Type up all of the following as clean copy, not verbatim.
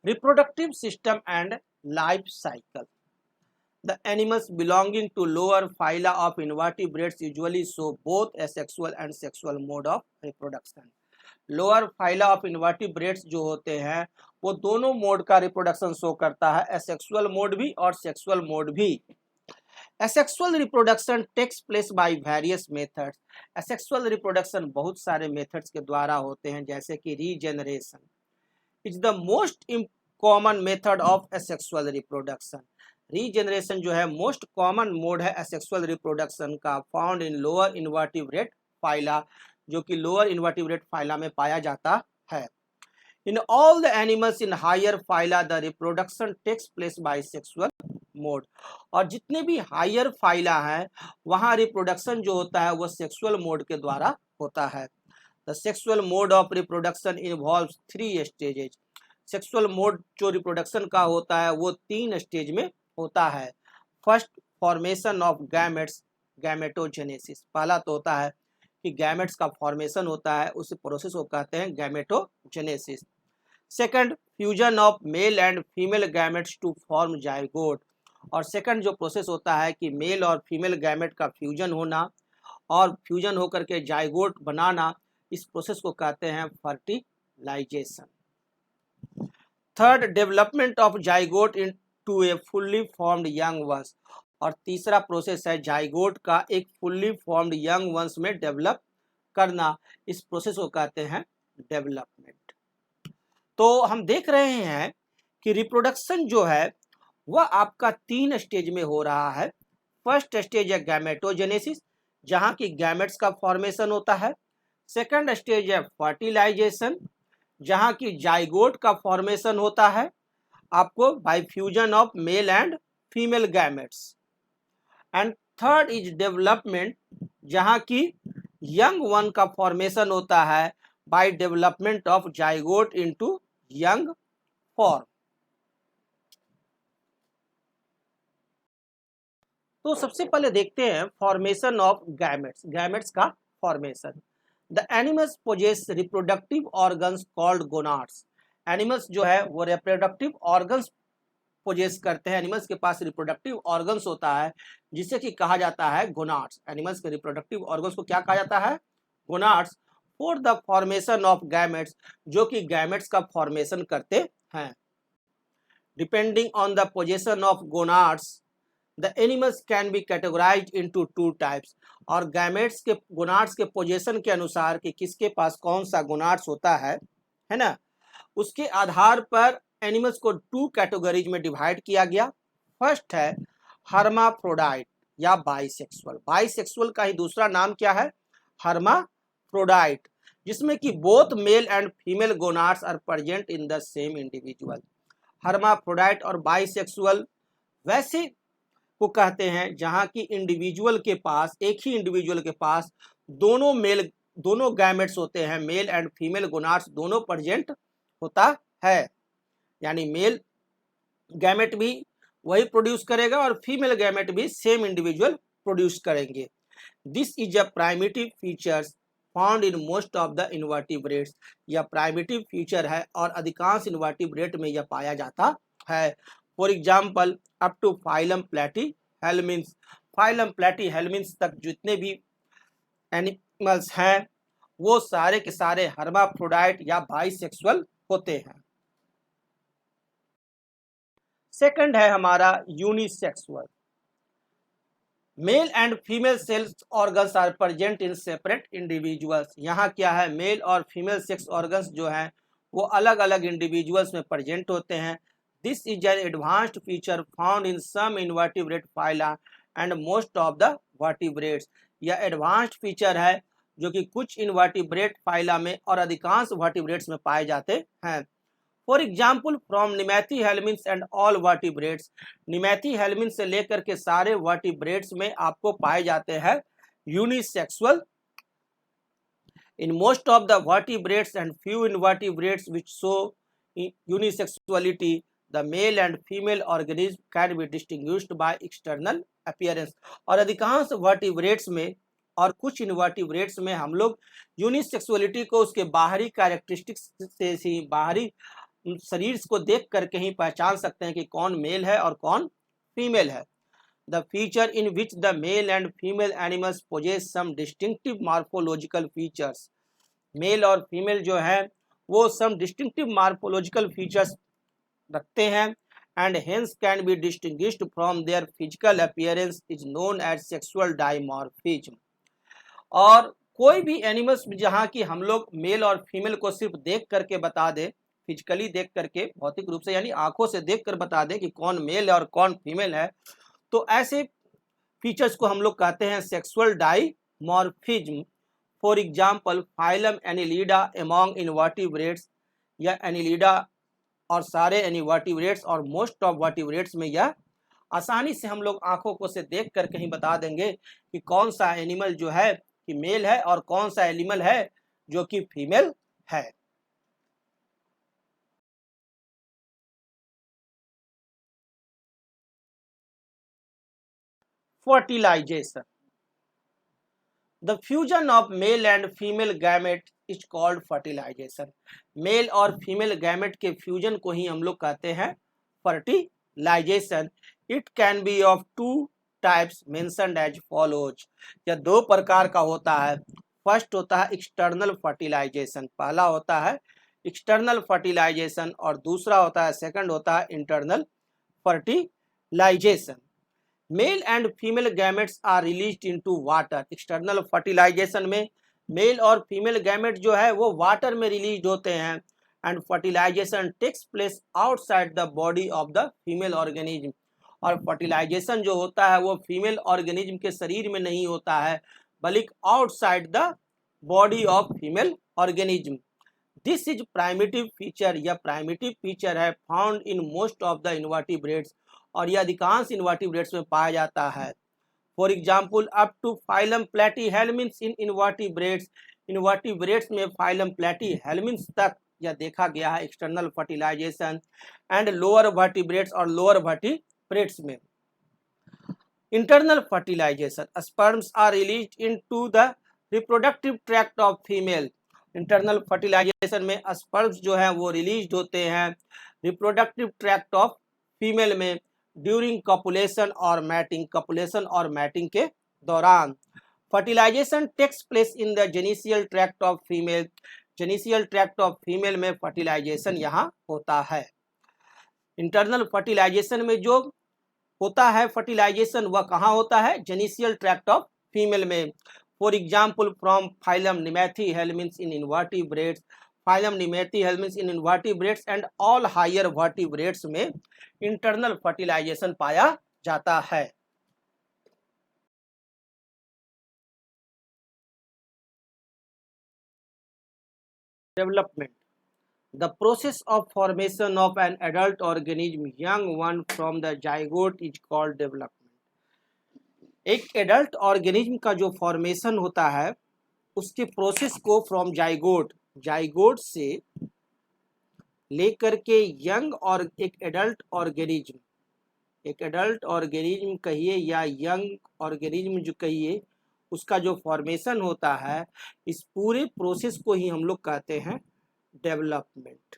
reproductive system and life cycle. The animals belonging to lower phyla of invertebrates usually show both asexual and sexual mode of reproduction. Lower phyla of invertebrates जो होते हैं वो दोनों mode का reproduction show करता है, asexual mode भी और सेक्सुअल मोड भी. Asexual reproduction takes place by various methods. Asexual reproduction बहुत सारे मेथड्स के द्वारा होते हैं, जैसे कि regeneration is the most common method of asexual reproduction. Regeneration जो है मोस्ट कॉमन मोड है एसेक्सुअल रिप्रोडक्शन का, found in lower invertebrate phyla, जो कि लोअर इन्वर्टिब्रेट फाइला में पाया जाता है. In all the animals in higher phyla the reproduction takes place by sexual mode. और जितने भी हायर फाइला है वहां रिप्रोडक्शन जो होता है वो सेक्सुअल मोड के द्वारा होता है. The sexual mode of reproduction involves 3 stages. Sexual mode जो रिप्रोडक्शन का होता है वो 3 स्टेज में होता है. First, formation of gametes, gametogenesis. पहला तो होता है कि गैमेट्स का फॉर्मेशन होता है, उस प्रोसेस को कहते हैं gametogenesis. Second, fusion of male and female gametes to form zygote. और सेकंड जो प्रोसेस होता है कि मेल और फीमेल गैमेट का फ्यूजन होना और फ्यूजन होकर के जाइगोट बनाना, इस प्रोसेस को कहते हैं fertilisation. Third, development of zygote into a fully formed young ones. और तीसरा प्रोसेस है जाइगोट का एक फुल्ली फॉर्म्ड यंग वंस में डेवलप करना, इस प्रोसेस को कहते हैं डेवलपमेंट. तो हम देख रहे हैं कि रिप्रोडक्शन जो है वह आपका 3 स्टेज में हो रहा है. फर्स्ट स्टेज है गैमेटोजेनेसिस, जहां की गैमेट्स का फॉर्मेशन होता है. सेकंड स्टेज है फर्टिलाइजेशन, जहां की जाइगोट का फॉर्मेशन होता है आपको by fusion of male and female gametes. And third is development, जहां की यंग वन का फॉर्मेशन होता है by development of zygote into young form. तो सबसे पहले देखते हैं फॉर्मेशन ऑफ गैमेट्स, गैमेट्स का formation. The animals possess reproductive organs called gonads. Animals जो है वो रिप्रोडक्टिव ऑर्गन्स पोजेस करते हैं, एनिमल्स के पास रिप्रोडक्टिव ऑर्गन्स होता है जिसे कि कहा जाता है गोनाड्स. एनिमल्स के रिप्रोडक्टिव ऑर्गन्स को क्या कहा जाता है? Gonads. For the formation of gametes, जो कि गैमेट्स का फॉर्मेशन करते हैं. Depending on the position of gonads the animals can be categorised into 2 types. और गैमेट्स के गोनाड्स के पोजीशन के अनुसार कि किसके पास कौन सा गोनाड्स होता है ना, उसके आधार पर एनिमल्स को 2 कैटेगरीज में डिवाइड किया गया. फर्स्ट है हर्माफ्रोडाइट या बाइसेक्सुअल. बाइसेक्सुअल का ही दूसरा नाम क्या है? हर्माफ्रोडाइट, जिसमें कि both male and female gonads are present in the same individual. Hermaphrodite और बाइसेक्सुअल वैसे को कहते हैं जहां की इंडिविजुअल के पास, एक ही इंडिविजुअल के पास दोनों गैमेट्स होते हैं, मेल एंड फीमेल गोनाड्स दोनों प्रेजेंट होता है. यानी मेल गैमेट भी वही प्रोड्यूस करेगा और फीमेल गैमेट भी सेम इंडिविजुअल प्रोड्यूस करेंगे. This is a primitive features found in most of the invertebrates. यह प्राइमिटिव फीचर है और अधिकांश इन्वर्टिब्रेट में यह पाया जाता है. For example up to phylum Platyhelminthes. Phylum Platyhelminthes तक जितने भी एनिमल्स हैं वो सारे के सारे हर्माफ्रोडाइट या बाइसेक्सुअल होते हैं. सेकंड है हमारा unisexual. Male and female cells organs are present in separate individuals. यहाँ क्या है, मेल और फीमेल सेक्स ऑर्गन्स जो हैं वो अलग अलग इंडिविजुअल्स में प्रेजेंट होते हैं. This is an advanced feature found in some invertebrate phyla and most of the vertebrates. यह एडवांस्ड फीचर है जो कि कुछ इन्वर्टिब्रेट फाइला में और अधिकांश वर्टिब्रेट्स में पाए जाते हैं. For example from Nemathelminthes and all vertebrates. Nemathelminthes से लेकर के सारे वर्टिब्रेट्स में आपको पाए जाते हैं unisexual. In most of the vertebrates and few invertebrates which show unisexuality the male and female organism can be distinguished by external appearance. और अधिकांश वर्टिब्रेट्स में और कुछ इनवर्टिब्रेट्स में हम लोग यूनिसेक्सुअलिटी को उसके बाहरी कैरेक्टरिस्टिक्स से ही, बाहरी शरीर को देख करके ही पहचान सकते हैं कि कौन मेल है और कौन फीमेल है। The feature in which the male and female animals possess some distinctive morphological features. Male और फीमेल जो है वो सम डिस्टिंक्टिव मार्फोलॉजिकल फीचर्स रखते हैं and hence can be distinguished from their physical appearance is known as sexual dimorphism. और कोई भी animals जहाँ की हम लोग मेल और फीमेल को सिर्फ देख करके बता दे, फिजिकली देख करके, भौतिक रूप से यानी आंखों से देख कर बता दे कि कौन मेल है और कौन फीमेल है, तो ऐसे फीचर्स को हम लोग कहते हैं sexual dimorphism. For example phylum Annelida among invertebrates, या एनिलिडा और सारे इनवर्टिब्रेट्स और मोस्ट ऑफ वर्टिब्रेट्स में यह आसानी से हम लोग आंखों को से देख कर कहीं बता देंगे कि कौन सा एनिमल जो है कि मेल है और कौन सा एनिमल है जो कि फीमेल है। Fertilisation, the fusion of male and female gamete is called fertilisation. Male और फीमेल गैमेट के फ्यूजन को ही हम लोग कहते हैं fertilisation. It can be of two types mentioned as follows. यह दो प्रकार का होता है। फर्स्ट होता है एक्सटर्नल फर्टिलाइजेशन, पहला होता है एक्सटर्नल फर्टिलाइजेशन और दूसरा होता है सेकंड होता है internal fertilisation. Male and female gametes are released into water. External fertilisation में मेल और फीमेल गैमेट जो है वो वाटर में रिलीज होते हैं and fertilisation takes place outside the body of the female organism. और फर्टिलाइजेशन जो होता है वो फीमेल ऑर्गेनिज्म के शरीर में नहीं होता है बल्कि outside the body of female organism. This is primitive feature, यह प्राइमेटिव फीचर है found in most of the invertebrates, और यह अधिकांश इनवर्टिब्रेट्स में पाया जाता है। For example up to phylum platyhelminth in invertebrates, invertebrates में फाइलम प्लेटीहेल्मिन्थ तक यह देखा गया है external fertilization. And lower vertebrates और लोअर वर्टिब्रेट्स में internal fertilization, sperms are released into the reproductive tract of female. Internal fertilization में sperms जो है वो रिलीज होते हैं रिप्रोडक्टिव ट्रैक्ट ऑफ फीमेल में ड्यूरिंग कपुलेशन और मैटिंग, कपुलेशन और मैटिंग के दौरान। Fertilization takes place in the genital tract of female, genital tract of female में फर्टिलाइजेशन यहाँ होता है। इंटरनल फर्टिलाइजेशन में जो होता है फर्टिलाइजेशन वह कहाँ होता है, जेनिशियल ट्रैक्ट ऑफ फीमेल में। For example from phylum nemathelminth in invertebrates, phylum nemathelminth in invertebrates and all higher vertebrates में इंटरनल फर्टिलाइजेशन पाया जाता है। Development, the process of formation of an adult organism young one from the zygote is called development. एक adult organism का जो formation होता है उसके प्रोसेस को फ्रॉम जाइगोट, जाइगोट से लेकर के यंग और एक एडल्ट ऑर्गेनिज्म, एक एडल्ट ऑर्गेनिज्म कहिए या यंग ऑर्गेनिज्म जो कहिए, उसका जो फॉर्मेशन होता है इस पूरे प्रोसेस को ही हम लोग कहते हैं development.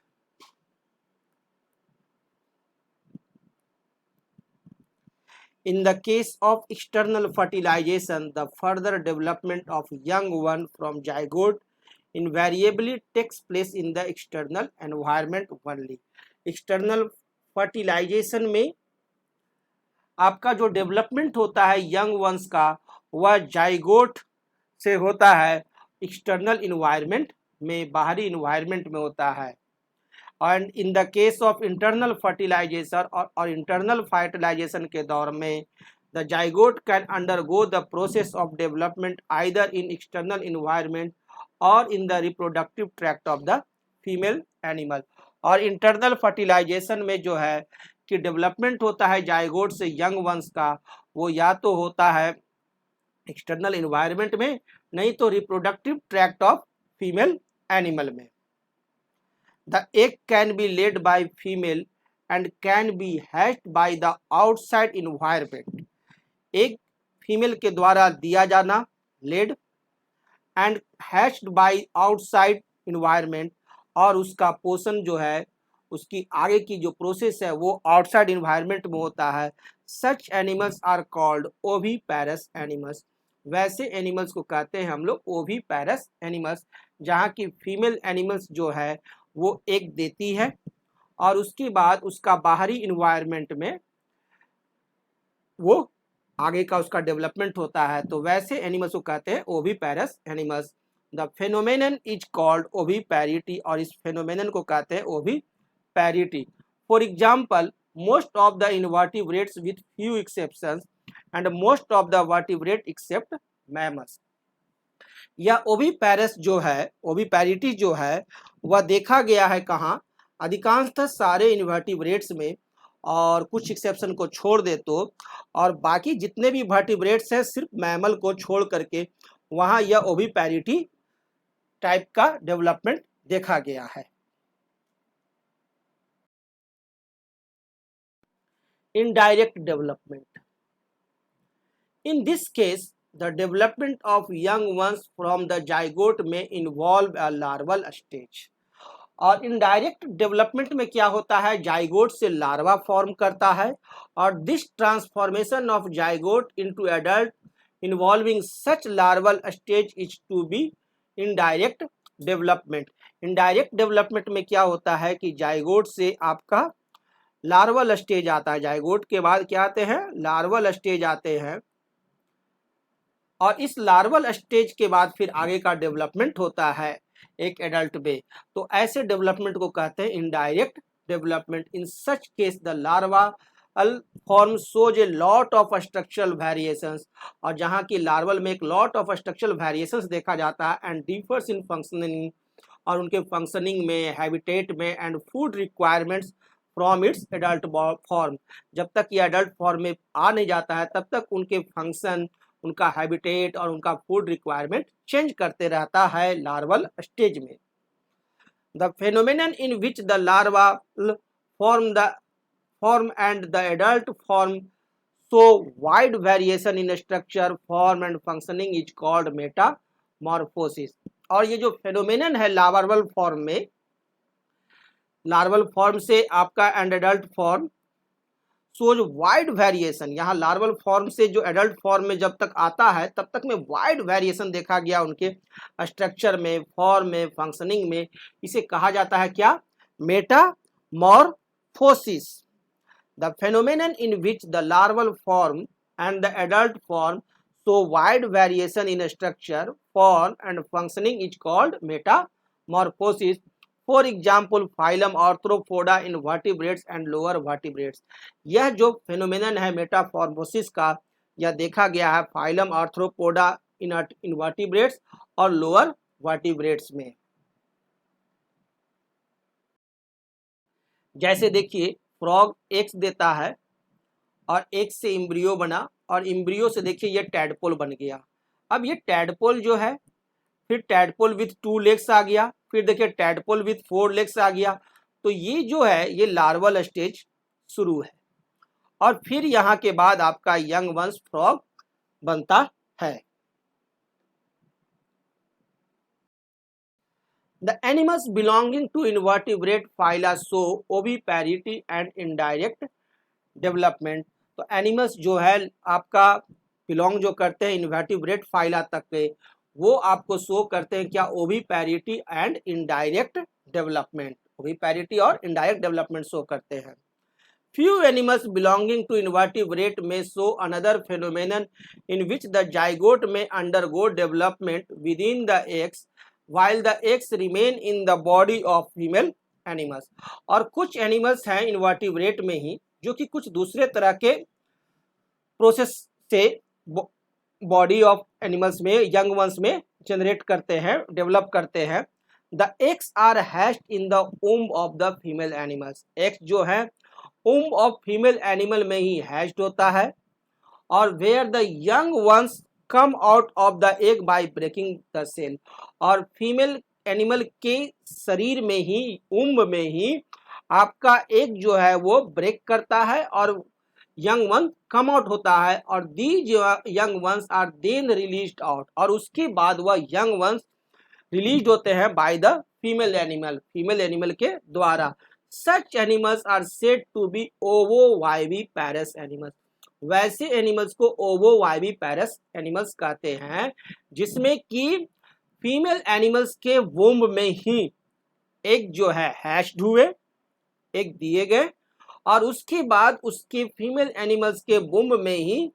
In the case of external fertilization, the further development of young one from zygote invariably takes place in the external environment only. External fertilization में आपका जो डेवलपमेंट होता है यंग वंस का वह जाइगोट से होता है, एक्सटर्नल इन्वायरमेंट में, बाहरी इन्वायरमेंट में होता है। And in the case of internal fertilization और इंटरनल फर्टिलाइजेशन के दौर में the zygote can undergo the process of development either in external environment और in the reproductive tract of the female animal. और इंटरनल फर्टिलाइजेशन में जो है कि डेवलपमेंट होता है जाइगोट से यंग वंस का, वो या तो होता है एक्सटर्नल इन्वायरमेंट में, नहीं तो reproductive tract of female animal में। The egg can be laid by female and can be hatched by the outside environment. Egg female के द्वारा दिया जाना, laid, and hatched by outside environment, और उसका पोषण जो है उसकी आगे की जो प्रोसेस है वो आउटसाइड इन्वायरमेंट में होता है। Such animals are called oviparous animals. वैसे एनिमल्स को कहते हैं हम लोग ओविपेरस एनिमल्स, जहाँ की फीमेल एनिमल्स जो है वो एग देती है और उसके बाद उसका बाहरी इन्वायरमेंट में वो आगे का उसका डेवलपमेंट होता है। तो वैसे एनिमल्स को कहते हैं oviparous animals. The phenomenon is called oviparity, और इस फेनोमेनन को कहते हैं oviparity. For example, most of the invertebrates with few exceptions and most of the vertebrate except mammals. यह ओविपेरस जो है, ओविपेरिटी जो है वह देखा गया है कहाँ? अधिकांशतः सारे इनवर्टिब्रेट्स में, और कुछ एक्सेप्शन को छोड़ दे तो, और बाकी जितने भी वर्टिब्रेट्स हैं सिर्फ मैमल को छोड़ करके वहाँ यह ओविपेरिटी टाइप का डेवलपमेंट देखा गया है। Indirect development. In this case, the development of young ones from the zygote may involve a larval stage. और इनडायरेक्ट डेवलपमेंट में क्या होता है? जाइगोट से लार्वा फॉर्म करता है, और this transformation of zygote into adult involving such larval stage is to be indirect development. Indirect development में क्या होता है कि जाइगोट से आपका लार्वल स्टेज आता है, जाइगोट के बाद क्या आते हैं? लार्वल स्टेज आते हैं, और इस लार्वल स्टेज के बाद फिर आगे का डेवलपमेंट होता है एक एडल्ट में। तो ऐसे डेवलपमेंट को कहते हैं indirect development. In such case the larva form shows a lot of structural variations, और जहाँ की लार्वल में एक लॉट ऑफ स्ट्रक्चरल वेरिएशंस देखा जाता है, एंड डिफर्स इन फंक्शनिंग, और उनके फंक्शनिंग में, हैबिटेट में, and food requirements from its adult form. जब तक ये एडल्ट फॉर्म में आ नहीं जाता है तब तक उनके फंक्शन, उनका हैबिटेट और उनका फूड रिक्वायरमेंट चेंज करते रहता है लार्वल स्टेज में। The phenomenon in which the larva form and the adult form so wide variation in structure, form and functioning is called Metamorphosis. और ये जो फेनोमेनन है लार्वल फॉर्म में, लार्वल फॉर्म से आपका and adult form shows wide variation, यहाँ larval form से जो एडल्ट फॉर्म में जब तक आता है तब तक में वाइड वेरिएशन देखा गया उनके स्ट्रक्चर में, फॉर्म में, फंक्शनिंग में। इसे कहा जाता है क्या? Metamorphosis. The phenomenon in which the larval form and the adult form so wide variation in structure, form and functioning is called Metamorphosis. For example phylum arthropoda in vertebrates and lower vertebrates. यह जो phenomenon है Metamorphosis का, यह देखा गया है phylum arthropoda इन vertebrates और lower vertebrates में। जैसे देखिए, फ्रॉग एग्स देता है और एग से इम्ब्रियो बना, और इम्ब्रियो से देखिए ये टैडपोल बन गया। अब ये टैडपोल जो है, फिर टैडपोल विथ 2 लेग्स आ गया, फिर देखिए टैडपोल विथ 4 लेग्स आ गया। तो ये जो है ये लार्वल स्टेज शुरू है, और फिर यहाँ के बाद आपका यंग वंश फ्रॉग बनता है। The animals belonging to invertebrate phyla show oviparity and indirect development. तो एनिमल्स जो है आपका बिलोंग जो करते हैं इनवर्टिब्रेट फाइला तक के, वो आपको शो करते हैं क्या? ओविपेरिटी एंड इनडायरेक्ट डेवलपमेंट। ओविपेरिटी और इनडायरेक्ट डेवलपमेंट शो करते हैं। Few animals belonging to invertebrate may show another phenomenon in which the zygote may undergo development within the eggs while the eggs remain in the body of female animals। और कुछ animals हैं invertebrate में ही जो कि कुछ दूसरे तरह के प्रोसेस से बॉडी ऑफ एनिमल्स में, यंग वंस में जनरेट करते हैं, डेवलप करते हैं। The eggs are hatched in the womb of the female animals. Eggs जो है womb ऑफ फीमेल एनिमल में ही हैच्ड होता है, और where the young ones come out of the egg by breaking the shell. और female animal के शरीर में ही, womb में ही आपका एग जो है वो ब्रेक करता है और यंग वन कम आउट होता है, और these young ones are then released out, और उसके बाद वह यंग वंस रिलीज होते हैं by the female animal, female animal के द्वारा। Such animals are said to be ovoviviparous animals. वैसे एनिमल्स को ओवोवाइविपैरस एनिमल्स कहते हैं जिसमें कि फीमेल एनिमल्स के वुम्ब में ही एक जो है हैश्ड हुए, एक दिए गए, और उसके बाद उसके फीमेल एनिमल्स के वुम्ब में ही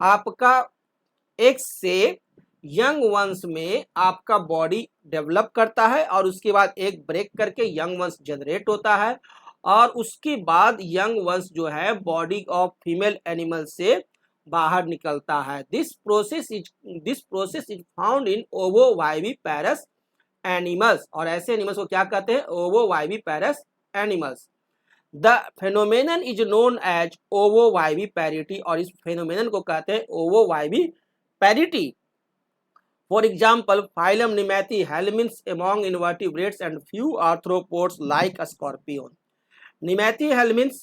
आपका एक से यंग वंश में आपका बॉडी डेवलप करता है, और उसके बाद एक ब्रेक करके यंग वंश जनरेट होता है, और उसके बाद यंग वंश जो है बॉडी ऑफ फीमेल एनिमल से बाहर निकलता है। This process is found in ovoviviparous animals. और ऐसे एनिमल्स को क्या कहते हैं? Ovoviviparous animals. The phenomenon is known as ovoviviparity, और इस फेनोमेनन को कहते हैं ovoviviparity. For example, phylum Nemathe helminths among invertebrates and few arthropods like a scorpion. Nemathe helminths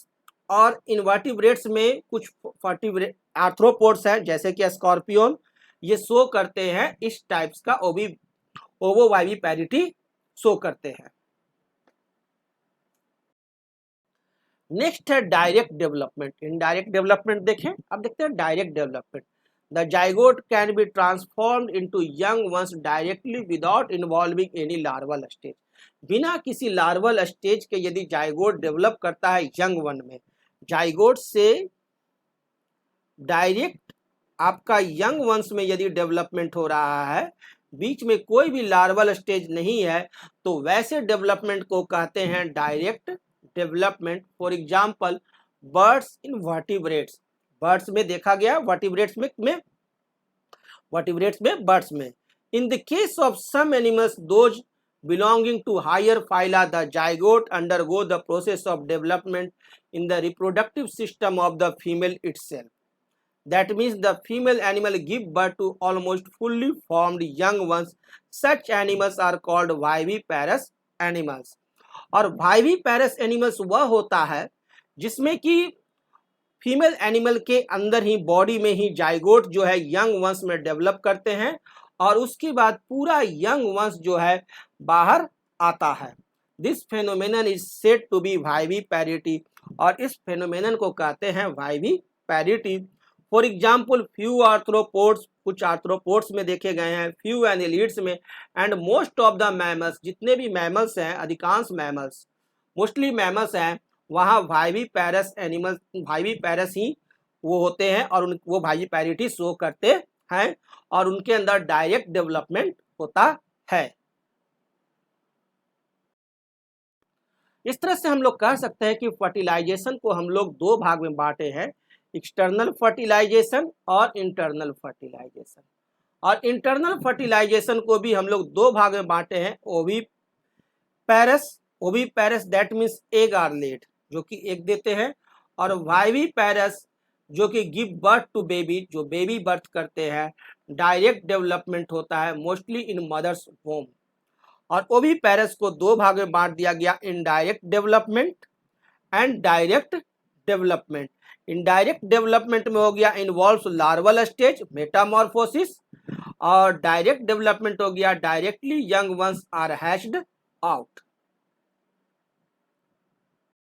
और इन्वर्टिब्रेट्स में कुछ आर्थ्रोपोड्स हैं जैसे कि स्कॉर्पियन, ये शो करते हैं इस टाइप्स का ओवोवाइविपैरिटी शो करते हैं। नेक्स्ट है डायरेक्ट डेवलपमेंट। इनडायरेक्ट डेवलपमेंट देखें, अब देखते हैं direct development. The zygote can be transformed into young ones directly without involving any larval stage. बिना किसी लार्वल स्टेज के यदि जाइगोट डेवलप करता है यंग वन में, जाइगोट से डायरेक्ट आपका यंग वंश में यदि डेवलपमेंट हो रहा है, बीच में कोई भी लार्वल स्टेज नहीं है, तो वैसे डेवलपमेंट को कहते हैं direct development. For example, birds in vertebrates, birds में देखा गया, वर्टिब्रेट्स में बर्ड्स में। In the case of some animals those belonging to higher phyla, the zygote undergo the process of development in the reproductive system of the female itself. That means the female animal give birth to almost fully formed young ones. Such animals are called viviparous animals. और viviparous animals वह होता है जिसमें कि female animal के अंदर ही body में ही zygote जो है यंग वंश में डेवलप करते हैं, और उसके बाद पूरा यंग वंश जो है बाहर आता है। This phenomenon is said to be viviparity, और इस फेनोमेनन को कहते हैं viviparity. For example, few arthropods, कुछ आर्थ्रोपोड्स में देखे गए हैं, फ्यू एनिलिड्स में, and most of the mammals, जितने भी मैमल्स हैं, अधिकांश मैमल्स, मोस्टली मैमल्स हैं, वहाँ वाइविपैरस एनिमल्स, वाइविपैरस ही वो होते हैं, और वो वाइविपैरिटी शो करते हैं, और उनके अंदर डायरेक्ट डेवलपमेंट होता है। इस तरह से हम लोग कह सकते हैं कि फर्टिलाइजेशन को हम लोग दो भाग में बांटे हैं, एक्सटर्नल फर्टिलाइजेशन और इंटरनल फर्टिलाइजेशन। और इंटरनल फर्टिलाइजेशन को भी हम लोग दो भाग में बांटे हैं, oviparous that means egg are laid, जो कि एग देते हैं, और वाइविपैरस जो कि गिव बर्थ टू बेबी, जो बेबी बर्थ करते हैं। डायरेक्ट डेवलपमेंट होता है मोस्टली इन मदर्स वोम। और ओविपैरस को दो भाग में बांट दिया गया, indirect development and direct development. Indirect development में हो गया इन्वॉल्व्स लार्वल स्टेज, मेटामॉर्फोसिस, और डायरेक्ट डेवलपमेंट हो गया directly young ones are hatched out.